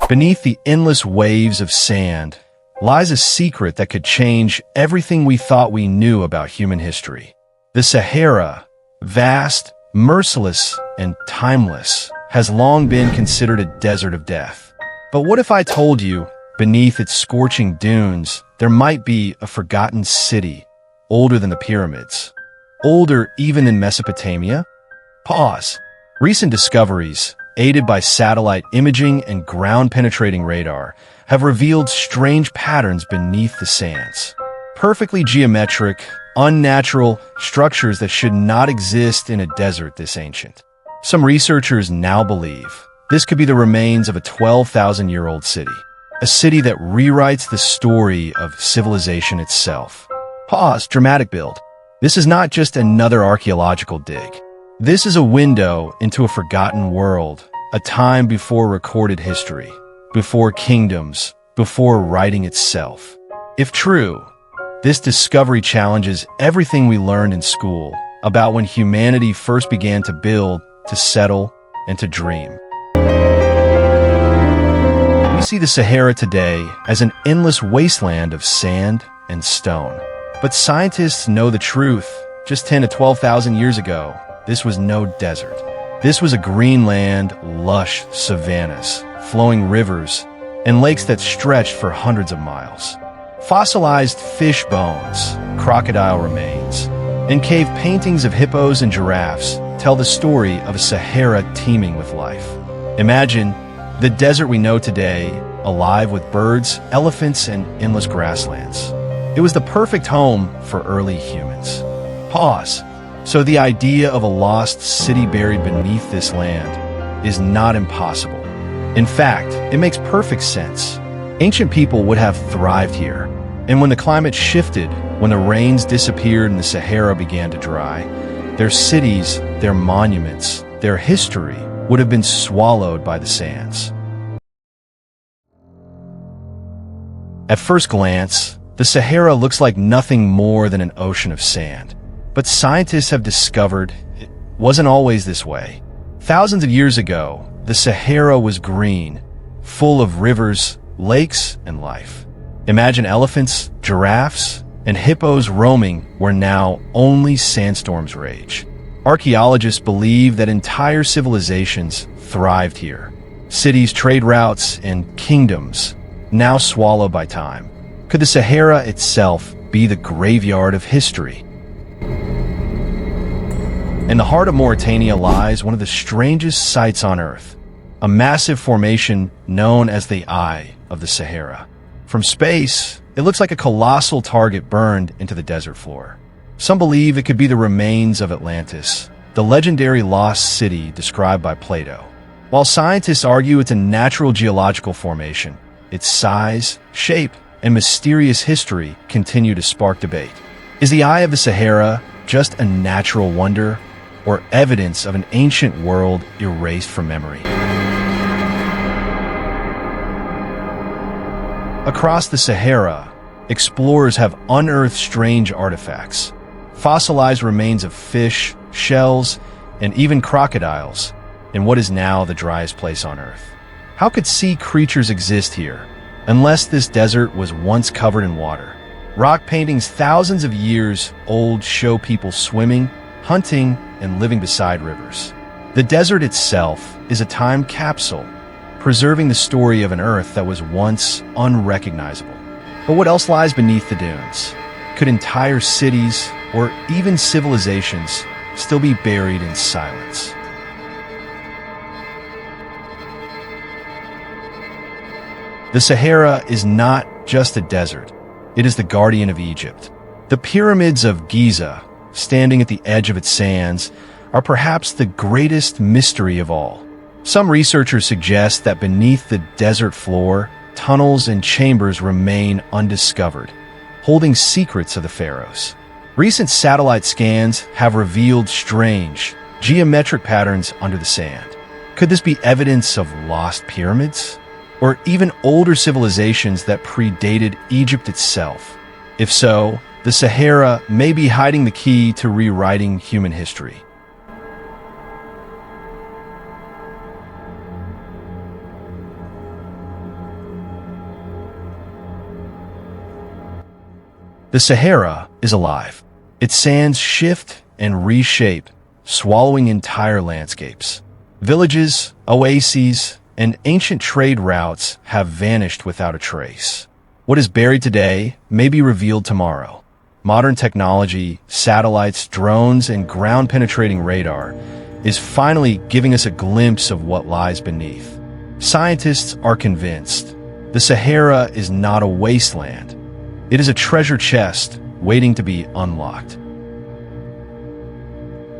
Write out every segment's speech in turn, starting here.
Beneath the endless waves of sand lies a secret that could change everything we thought we knew about human history. The Sahara, vast, merciless, and timeless, has long been considered a desert of death. But what if I told you, beneath its scorching dunes, there might be a forgotten city, older than the pyramids, older even than Mesopotamia? Pause. Recent discoveries, aided by satellite imaging and ground-penetrating radar, have revealed strange patterns beneath the sands. Perfectly geometric, unnatural structures that should not exist in a desert this ancient. Some researchers now believe this could be the remains of a 12,000-year-old city, a city that rewrites the story of civilization itself. Pause, dramatic build. This is not just another archaeological dig. This is a window into a forgotten world, a time before recorded history, before kingdoms, before writing itself. If true, this discovery challenges everything we learned in school about when humanity first began to build, to settle, and to dream. We see the Sahara today as an endless wasteland of sand and stone. But scientists know the truth. Just 10 to 12,000 years ago, this was no desert. This was a green land, lush savannas, flowing rivers, and lakes that stretched for hundreds of miles. Fossilized fish bones, crocodile remains, and cave paintings of hippos and giraffes tell the story of a Sahara teeming with life. Imagine the desert we know today, alive with birds, elephants, and endless grasslands. It was the perfect home for early humans. Pause. So the idea of a lost city buried beneath this land is not impossible. In fact, it makes perfect sense. Ancient people would have thrived here. And when the climate shifted, when the rains disappeared and the Sahara began to dry, their cities, their monuments, their history would have been swallowed by the sands. At first glance, the Sahara looks like nothing more than an ocean of sand. But scientists have discovered it wasn't always this way. Thousands of years ago, the Sahara was green, full of rivers, lakes, and life. Imagine elephants, giraffes, and hippos roaming where now only sandstorms rage. Archaeologists believe that entire civilizations thrived here. Cities, trade routes, and kingdoms now swallowed by time. Could the Sahara itself be the graveyard of history? In the heart of Mauritania lies one of the strangest sights on Earth, a massive formation known as the Eye of the Sahara. From space, it looks like a colossal target burned into the desert floor. Some believe it could be the remains of Atlantis, the legendary lost city described by Plato. While scientists argue it's a natural geological formation, its size, shape, and mysterious history continue to spark debate. Is the Eye of the Sahara just a natural wonder, or evidence of an ancient world erased from memory? Across the Sahara, explorers have unearthed strange artifacts, fossilized remains of fish, shells, and even crocodiles in what is now the driest place on Earth. How could sea creatures exist here, unless this desert was once covered in water? Rock paintings thousands of years old show people swimming, hunting, and living beside rivers. The desert itself is a time capsule, preserving the story of an Earth that was once unrecognizable. But what else lies beneath the dunes? Could entire cities, or even civilizations, still be buried in silence? The Sahara is not just a desert. It is the guardian of Egypt. The pyramids of Giza, standing at the edge of its sands, are perhaps the greatest mystery of all. Some researchers suggest that beneath the desert floor, tunnels and chambers remain undiscovered, holding secrets of the pharaohs. Recent satellite scans have revealed strange, geometric patterns under the sand. Could this be evidence of lost pyramids? Or even older civilizations that predated Egypt itself? If so, the Sahara may be hiding the key to rewriting human history. The Sahara is alive. Its sands shift and reshape, swallowing entire landscapes. Villages, oases, and ancient trade routes have vanished without a trace. What is buried today may be revealed tomorrow. Modern technology, satellites, drones, and ground-penetrating radar is finally giving us a glimpse of what lies beneath. Scientists are convinced the Sahara is not a wasteland. It is a treasure chest waiting to be unlocked.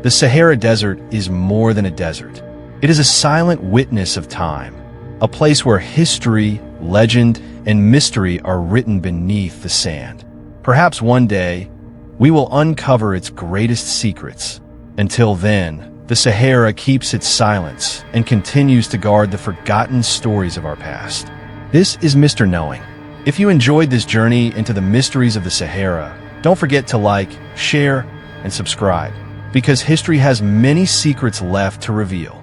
The Sahara Desert is more than a desert. It is a silent witness of time, a place where history, legend, and mystery are written beneath the sand. Perhaps one day, we will uncover its greatest secrets. Until then, the Sahara keeps its silence and continues to guard the forgotten stories of our past. This is Mr. Knowing. If you enjoyed this journey into the mysteries of the Sahara, don't forget to like, share, and subscribe, because history has many secrets left to reveal.